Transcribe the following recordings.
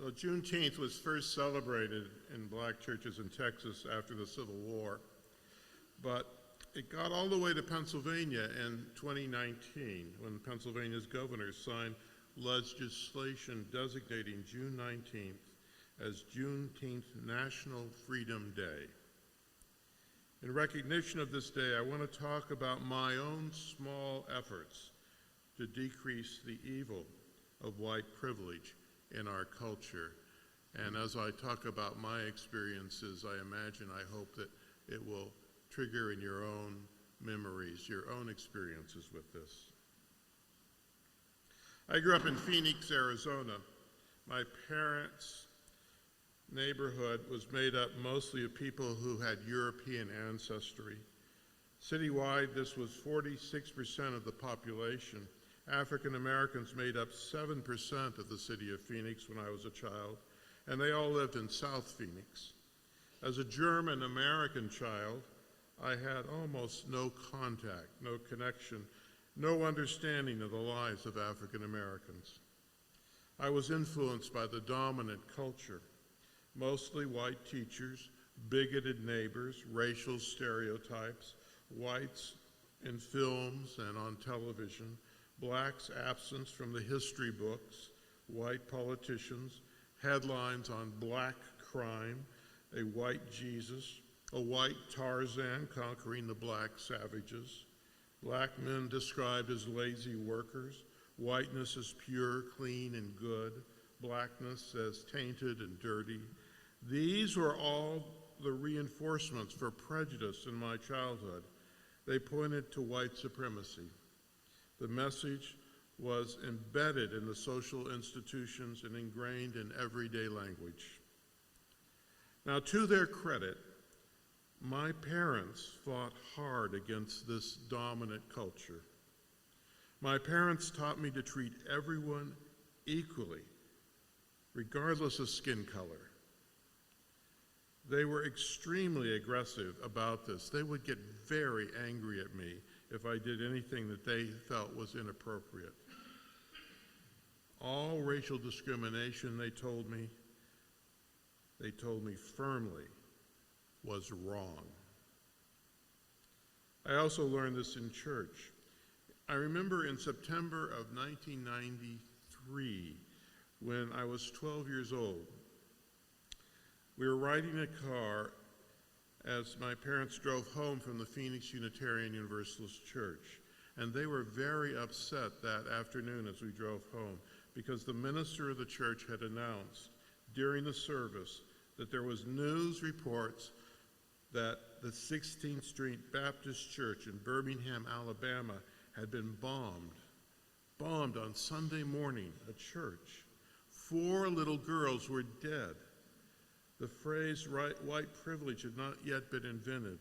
So Juneteenth was first celebrated in black churches in Texas after the Civil War, but it got all the way to Pennsylvania in 2019 when Pennsylvania's governor signed legislation designating June 19th as Juneteenth National Freedom Day. In recognition of this day, I want to talk about my own small efforts to decrease the evil of white privilege in our culture. And as I talk about my experiences, I imagine, I hope that it will trigger in your own memories, your own experiences with this. I grew up in Phoenix, Arizona. My parents' neighborhood was made up mostly of people who had European ancestry. Citywide, this was 46% of the population. African Americans made up 7% of the city of Phoenix when I was a child, and they all lived in South Phoenix. As a German American child, I had almost no contact, no connection, no understanding of the lives of African Americans. I was influenced by the dominant culture, mostly white teachers, bigoted neighbors, racial stereotypes, whites in films and on television, blacks' absence from the history books, white politicians, headlines on black crime, a white Jesus, a white Tarzan conquering the black savages, black men described as lazy workers, whiteness as pure, clean, and good, blackness as tainted and dirty. These were all the reinforcements for prejudice in my childhood. They pointed to white supremacy. The message was embedded in the social institutions and ingrained in everyday language. Now, to their credit, my parents fought hard against this dominant culture. My parents taught me to treat everyone equally, regardless of skin color. They were extremely aggressive about this. They would get very angry at me if I did anything that they felt was inappropriate. All racial discrimination, they told me firmly, was wrong. I also learned this in church. I remember in September of 1993, when I was 12 years old, we were riding a car as my parents drove home from the Phoenix Unitarian Universalist Church. And they were very upset that afternoon as we drove home because the minister of the church had announced during the service that there was news reports that the 16th Street Baptist Church in Birmingham, Alabama had been bombed on Sunday morning, a church. 4 little girls were dead. The phrase white privilege had not yet been invented,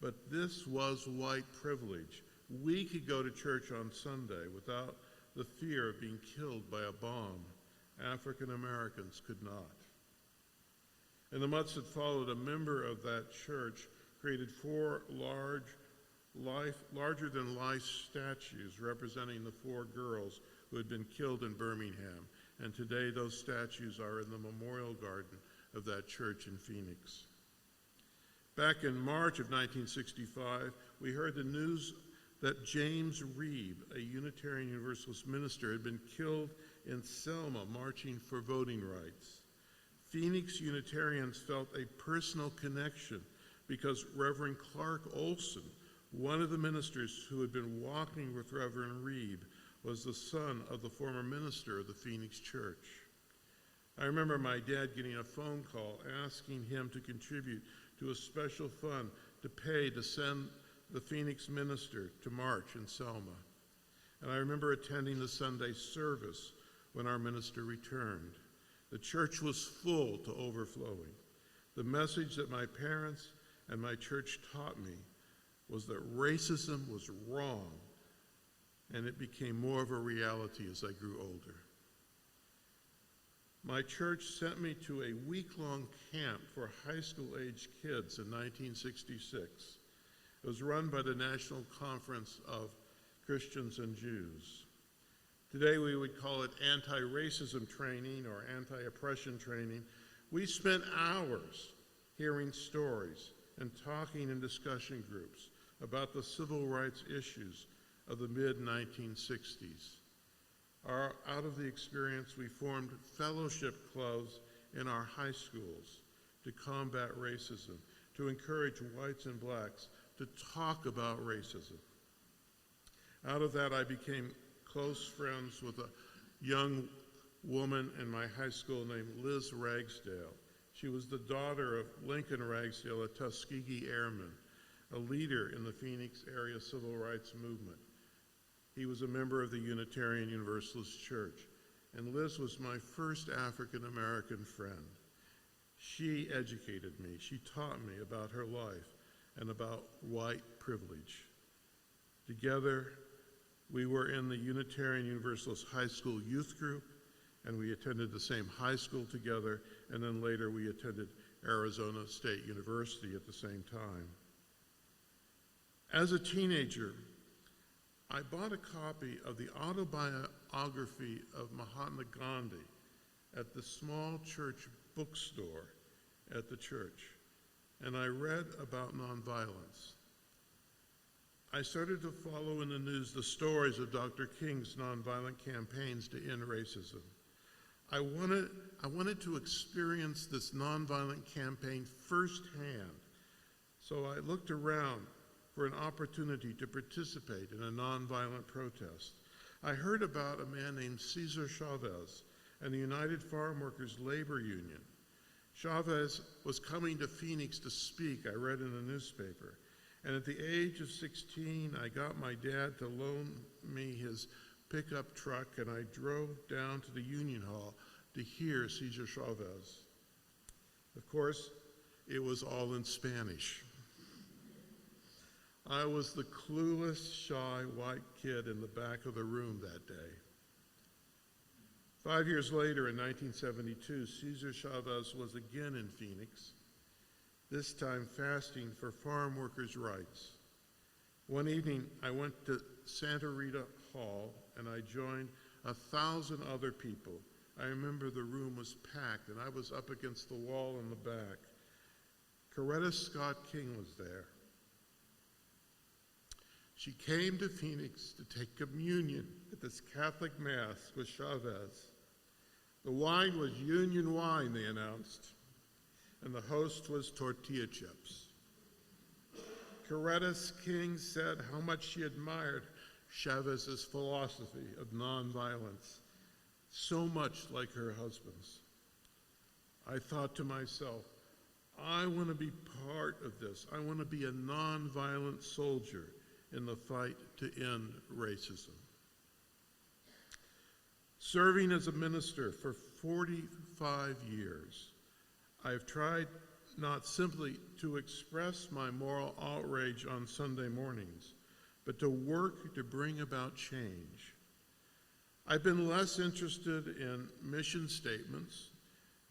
but this was white privilege. We could go to church on Sunday without the fear of being killed by a bomb. African Americans could not. In the months that followed, a member of that church created 4 larger-than-life statues representing the 4 girls who had been killed in Birmingham. And today those statues are in the memorial garden of that church in Phoenix. Back in March of 1965, we heard the news that James Reeb, a Unitarian Universalist minister, had been killed in Selma marching for voting rights. Phoenix Unitarians felt a personal connection because Reverend Clark Olson, one of the ministers who had been walking with Reverend Reeb, was the son of the former minister of the Phoenix church. I remember my dad getting a phone call asking him to contribute to a special fund to send the Phoenix minister to march in Selma. And I remember attending the Sunday service when our minister returned. The church was full to overflowing. The message that my parents and my church taught me was that racism was wrong, and it became more of a reality as I grew older. My church sent me to a week-long camp for high school-aged kids in 1966. It was run by the National Conference of Christians and Jews. Today we would call it anti-racism training or anti-oppression training. We spent hours hearing stories and talking in discussion groups about the civil rights issues of the mid-1960s. Out of the experience, we formed fellowship clubs in our high schools to combat racism, to encourage whites and blacks to talk about racism. Out of that, I became close friends with a young woman in my high school named Liz Ragsdale. She was the daughter of Lincoln Ragsdale, a Tuskegee Airman, a leader in the Phoenix area civil rights movement. He was a member of the Unitarian Universalist Church, and Liz was my first African American friend. She educated me. She taught me about her life and about white privilege. Together, we were in the Unitarian Universalist High School youth group, and we attended the same high school together, and then later we attended Arizona State University at the same time. As a teenager, I bought a copy of the autobiography of Mahatma Gandhi at the small church bookstore at the church, and I read about nonviolence. I started to follow in the news the stories of Dr. King's nonviolent campaigns to end racism. I wanted to experience this nonviolent campaign firsthand, so I looked around for an opportunity to participate in a nonviolent protest. I heard about a man named Cesar Chavez and the United Farm Workers Labor Union. Chavez was coming to Phoenix to speak, I read in the newspaper. And at the age of 16, I got my dad to loan me his pickup truck, and I drove down to the Union Hall to hear Cesar Chavez. Of course, it was all in Spanish. I was the clueless, shy white kid in the back of the room that day. 5 years later, in 1972, Cesar Chavez was again in Phoenix, this time fasting for farm workers' rights. One evening, I went to Santa Rita Hall, and I joined 1,000 other people. I remember the room was packed, and I was up against the wall in the back. Coretta Scott King was there. She came to Phoenix to take communion at this Catholic Mass with Chavez. The wine was Union wine, they announced, and the host was tortilla chips. Coretta King said how much she admired Chavez's philosophy of nonviolence, so much like her husband's. I thought to myself, I want to be part of this. I want to be a nonviolent soldier in the fight to end racism. Serving as a minister for 45 years, I have tried not simply to express my moral outrage on Sunday mornings, but to work to bring about change. I've been less interested in mission statements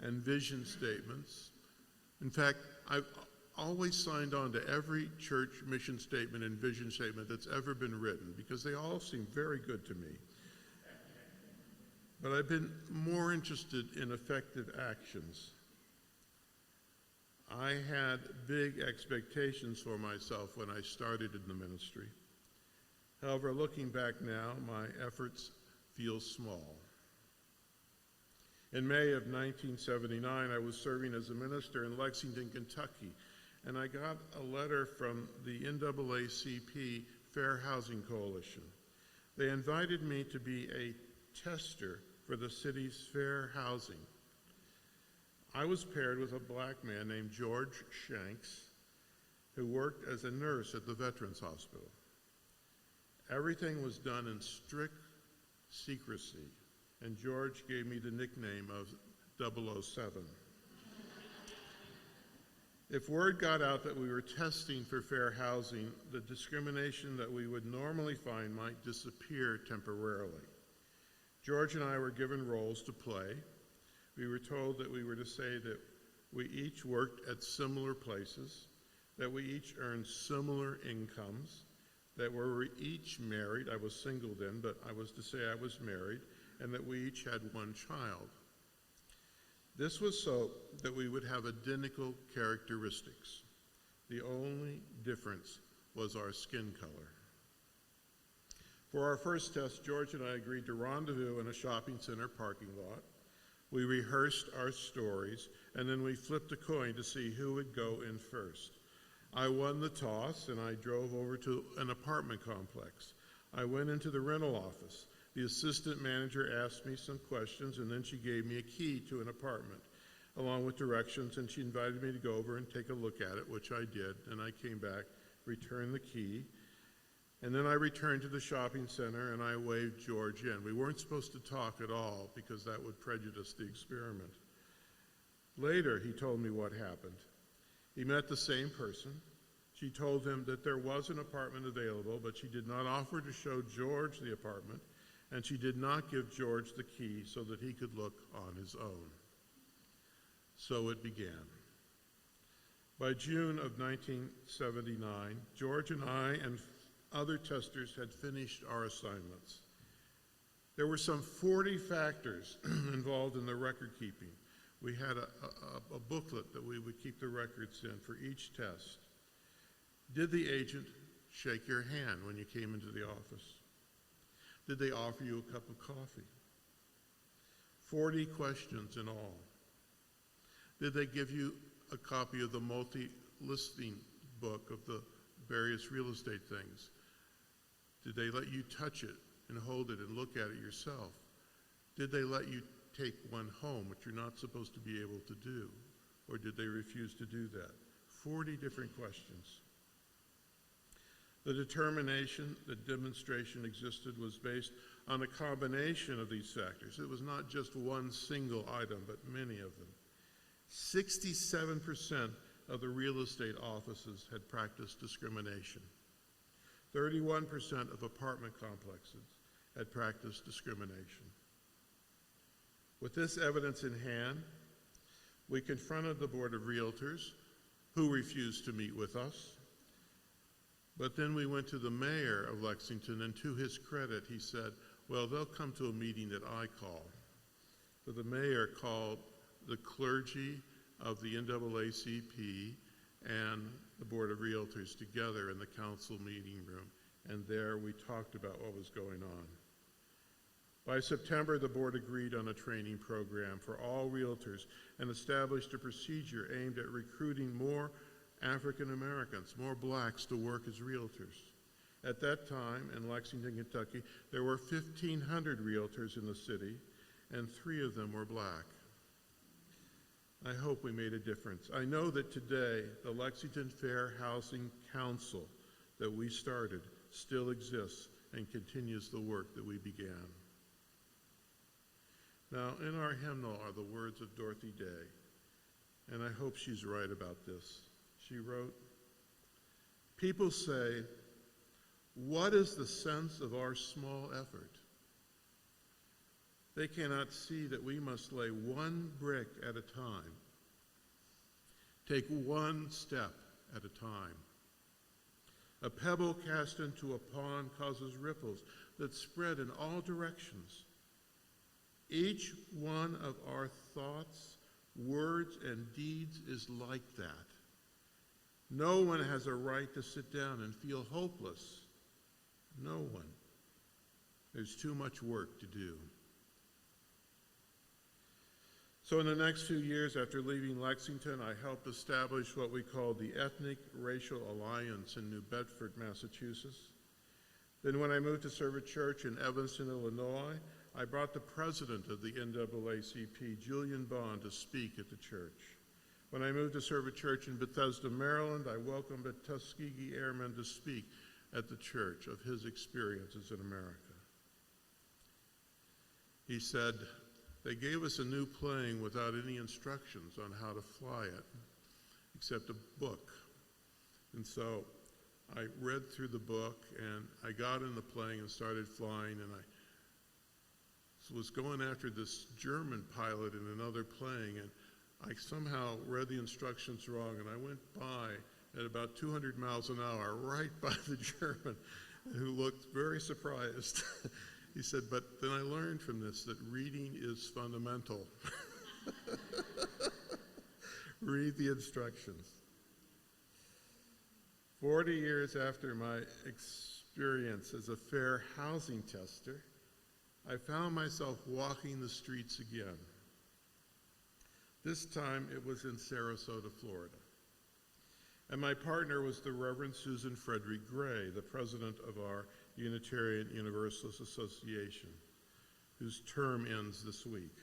and vision statements. In fact, I've always signed on to every church mission statement and vision statement that's ever been written because they all seem very good to me. But I've been more interested in effective actions. I had big expectations for myself when I started in the ministry. However, looking back now, my efforts feel small. In May of 1979, I was serving as a minister in Lexington, Kentucky, and I got a letter from the NAACP Fair Housing Coalition. They invited me to be a tester for the city's fair housing. I was paired with a black man named George Shanks, who worked as a nurse at the Veterans Hospital. Everything was done in strict secrecy, and George gave me the nickname of 007. If word got out that we were testing for fair housing, the discrimination that we would normally find might disappear temporarily. George and I were given roles to play. We were told that we were to say that we each worked at similar places, that we each earned similar incomes, that we were each married. I was single then, but I was to say I was married, and that we each had one child. This was so that we would have identical characteristics. The only difference was our skin color. For our first test, George and I agreed to rendezvous in a shopping center parking lot. We rehearsed our stories, and then we flipped a coin to see who would go in first. I won the toss, and I drove over to an apartment complex. I went into the rental office. The assistant manager asked me some questions, and then she gave me a key to an apartment, along with directions, and she invited me to go over and take a look at it, which I did. And I came back, returned the key, and then I returned to the shopping center, and I waved George in. We weren't supposed to talk at all because that would prejudice the experiment. Later, he told me what happened. He met the same person. She told him that there was an apartment available, but she did not offer to show George the apartment, and she did not give George the key so that he could look on his own. So it began. By June of 1979, George and I and other testers had finished our assignments. There were some 40 factors involved in the record keeping. We had a booklet that we would keep the records in for each test. Did the agent shake your hand when you came into the office? Did they offer you a cup of coffee? 40 questions in all. Did they give you a copy of the multi-listing book of the various real estate things? Did they let you touch it and hold it and look at it yourself? Did they let you take one home, which you're not supposed to be able to do? Or did they refuse to do that? 40 different questions. The determination that demonstration existed was based on a combination of these factors. It was not just one single item, but many of them. 67% of the real estate offices had practiced discrimination. 31% of apartment complexes had practiced discrimination. With this evidence in hand, we confronted the Board of Realtors, who refused to meet with us. But then we went to the mayor of Lexington, and to his credit, he said, well, they'll come to a meeting that I call. So the mayor called the clergy of the NAACP and the Board of Realtors together in the council meeting room, and there we talked about what was going on. By September, the board agreed on a training program for all realtors and established a procedure aimed at recruiting more African Americans, more blacks to work as realtors. At that time, in Lexington, Kentucky, there were 1,500 realtors in the city, and 3 of them were black. I hope we made a difference. I know that today, the Lexington Fair Housing Council that we started still exists and continues the work that we began. Now, in our hymnal are the words of Dorothy Day, and I hope she's right about this. She wrote, "People say, what is the sense of our small effort? They cannot see that we must lay one brick at a time, take one step at a time. A pebble cast into a pond causes ripples that spread in all directions. Each one of our thoughts, words, and deeds is like that. No one has a right to sit down and feel hopeless. No one. There's too much work to do." So in the next few years after leaving Lexington, I helped establish what we called the Ethnic Racial Alliance in New Bedford, Massachusetts. Then when I moved to serve a church in Evanston, Illinois, I brought the president of the NAACP, Julian Bond, to speak at the church. When I moved to serve a church in Bethesda, Maryland, I welcomed a Tuskegee Airman to speak at the church of his experiences in America. He said, "They gave us a new plane without any instructions on how to fly it, except a book. And so I read through the book, and I got in the plane and started flying, and I was going after this German pilot in another plane, and I somehow read the instructions wrong, and I went by at about 200 miles an hour right by the German, who looked very surprised. He said, but then I learned from this that reading is fundamental. Read the instructions. 40 years after my experience as a fair housing tester, I found myself walking the streets again. This time it was in Sarasota, Florida. And my partner was the Reverend Susan Frederick Gray, the president of our Unitarian Universalist Association, whose term ends this week.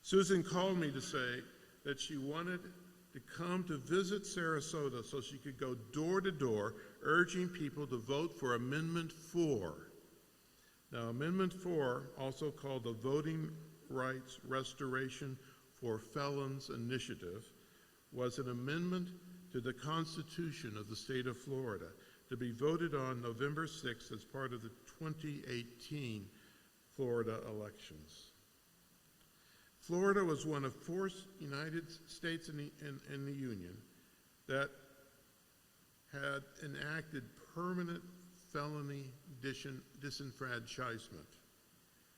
Susan called me to say that she wanted to come to visit Sarasota so she could go door to door urging people to vote for Amendment 4. Now, Amendment 4, also called the Voting Rights Restoration for Felons Initiative, was an amendment to the Constitution of the state of Florida to be voted on November 6th as part of the 2018 Florida elections. Florida was one of 4 United States in the Union that had enacted permanent felony disenfranchisement.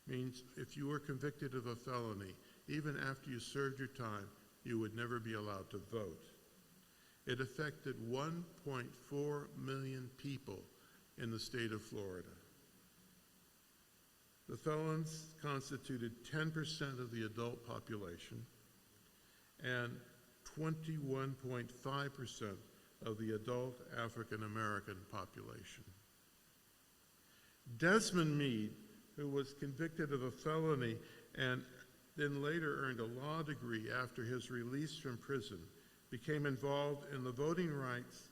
Means if you were convicted of a felony, even after you served your time, you would never be allowed to vote. It affected 1.4 million people in the state of Florida. The felons constituted 10% of the adult population and 21.5% of the adult African American population. Desmond Meade, who was convicted of a felony and then later earned a law degree after his release from prison, became involved in the voting rights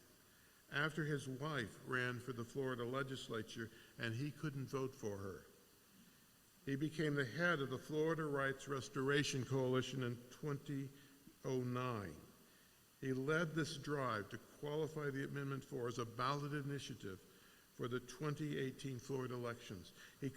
after his wife ran for the Florida legislature and he couldn't vote for her. He became the head of the Florida Rights Restoration Coalition in 2009. He led this drive to qualify the Amendment 4 as a ballot initiative for the 2018 Florida elections. He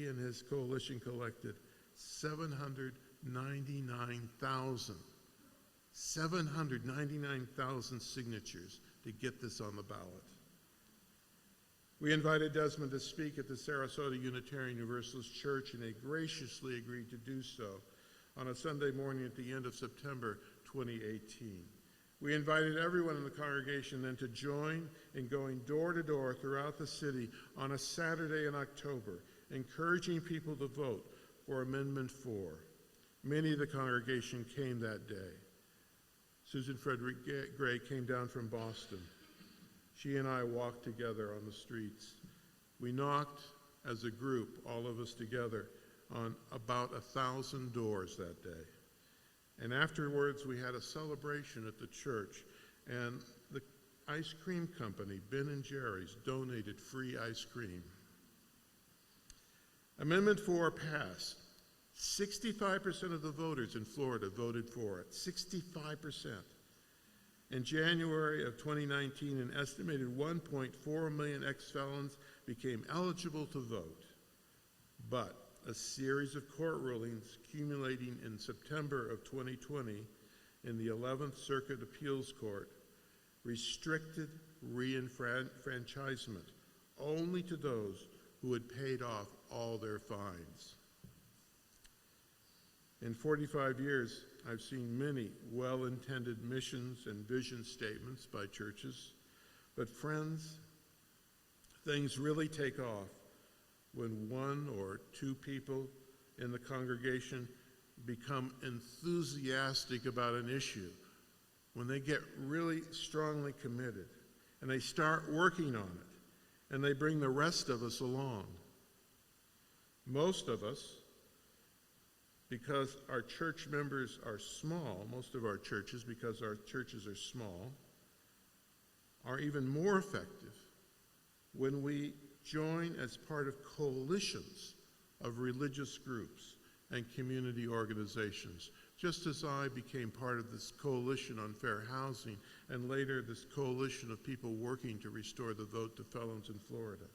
and his coalition collected 799,000 signatures to get this on the ballot. We invited Desmond to speak at the Sarasota Unitarian Universalist Church, and he graciously agreed to do so on a Sunday morning at the end of September 2018. We invited everyone in the congregation then to join in going door to door throughout the city on a Saturday in October, encouraging people to vote for Amendment 4. Many of the congregation came that day. Susan Frederick Gray came down from Boston. She and I walked together on the streets. We knocked as a group, all of us together, on about 1,000 doors that day. And afterwards, we had a celebration at the church, and the ice cream company, Ben & Jerry's, donated free ice cream. Amendment 4 passed. 65% of the voters in Florida voted for it, 65%. In January of 2019, an estimated 1.4 million ex-felons became eligible to vote. But a series of court rulings accumulating in September of 2020 in the 11th Circuit Appeals Court restricted re-enfranchisement only to those who had paid off all their fines. In 45 years, I've seen many well-intended missions and vision statements by churches, but friends, things really take off when 1 or 2 people in the congregation become enthusiastic about an issue, when they get really strongly committed, and they start working on it, and they bring the rest of us along. Most of us, because our church members are small, most of our churches, because our churches are small, are even more effective when we join as part of coalitions of religious groups and community organizations, just as I became part of this coalition on fair housing and later this coalition of people working to restore the vote to felons in Florida.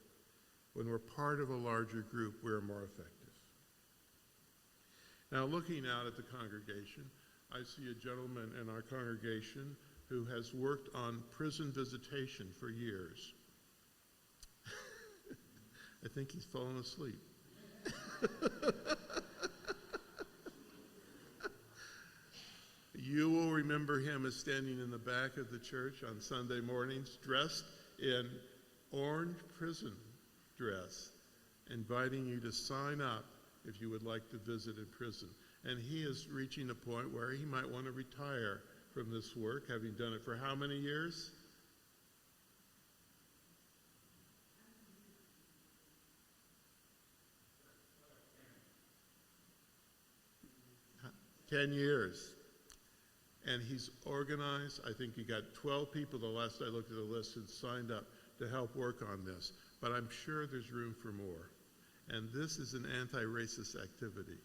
When we're part of a larger group, we're more effective. Now, looking out at the congregation, I see a gentleman in our congregation who has worked on prison visitation for years. I think he's fallen asleep. You will remember him as standing in the back of the church on Sunday mornings, dressed in orange prison dress, inviting you to sign up if you would like to visit in prison. And he is reaching a point where he might want to retire from this work, having done it for how many years? 10 years. And he's organized. I think he got 12 people the last I looked at the list who signed up to help work on this. But I'm sure there's room for more. And this is an anti-racist activity.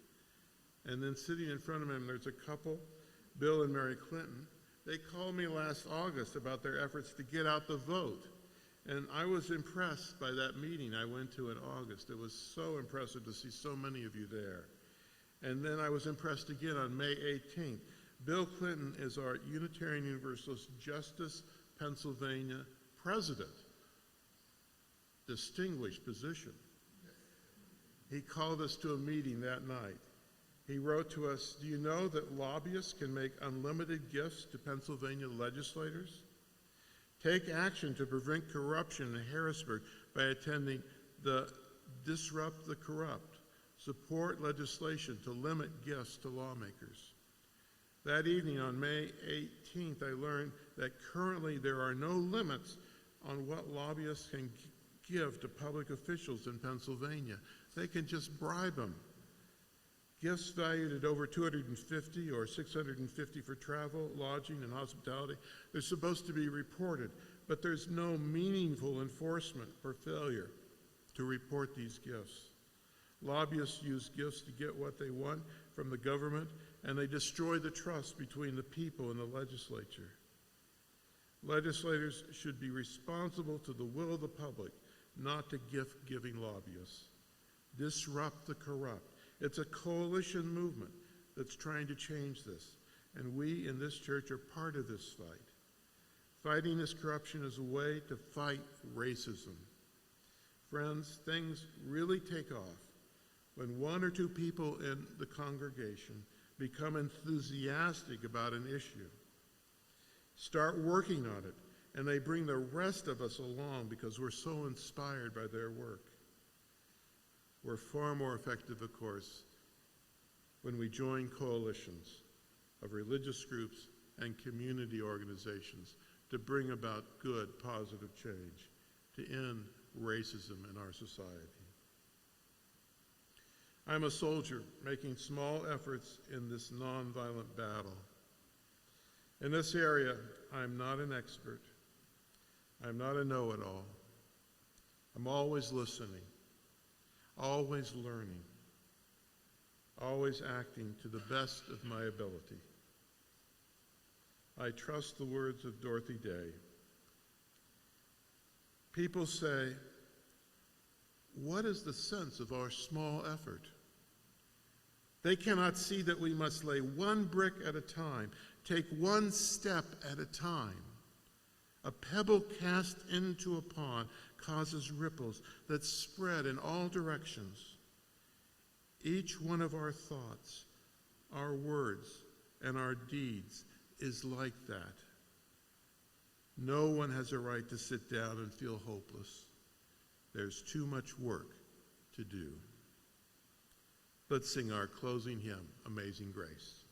And then sitting in front of him, there's a couple, Bill and Mary Clinton. They called me last August about their efforts to get out the vote. And I was impressed by that meeting I went to in August. It was so impressive to see so many of you there. And then I was impressed again on May 18th. Bill Clinton is our Unitarian Universalist Justice Pennsylvania president. Distinguished position. He called us to a meeting that night. He wrote to us, "Do you know that lobbyists can make unlimited gifts to Pennsylvania legislators? Take action to prevent corruption in Harrisburg by attending the Disrupt the Corrupt. Support legislation to limit gifts to lawmakers." That evening on May 18th, I learned that currently there are no limits on what lobbyists can give to public officials in Pennsylvania. They can just bribe them. Gifts valued at over $250 or $650 for travel, lodging, and hospitality, they're supposed to be reported, but there's no meaningful enforcement for failure to report these gifts. Lobbyists use gifts to get what they want from the government, and they destroy the trust between the people and the legislature. Legislators should be responsible to the will of the public, not to gift-giving lobbyists. Disrupt the corrupt. It's a coalition movement that's trying to change this, and we in this church are part of this fight. Fighting this corruption is a way to fight racism. Friends, things really take off when one or two people in the congregation become enthusiastic about an issue, start working on it, and they bring the rest of us along because we're so inspired by their work. We're far more effective, of course, when we join coalitions of religious groups and community organizations to bring about good, positive change, to end racism in our society. I'm a soldier making small efforts in this nonviolent battle. In this area, I'm not an expert. I'm not a know-it-all. I'm always listening, always learning, always acting to the best of my ability. I trust the words of Dorothy Day. People say, "What is the sense of our small effort?" They cannot see that we must lay one brick at a time, take one step at a time. A pebble cast into a pond causes ripples that spread in all directions. Each one of our thoughts, our words, and our deeds is like that. No one has a right to sit down and feel hopeless. There's too much work to do. Let's sing our closing hymn, Amazing Grace.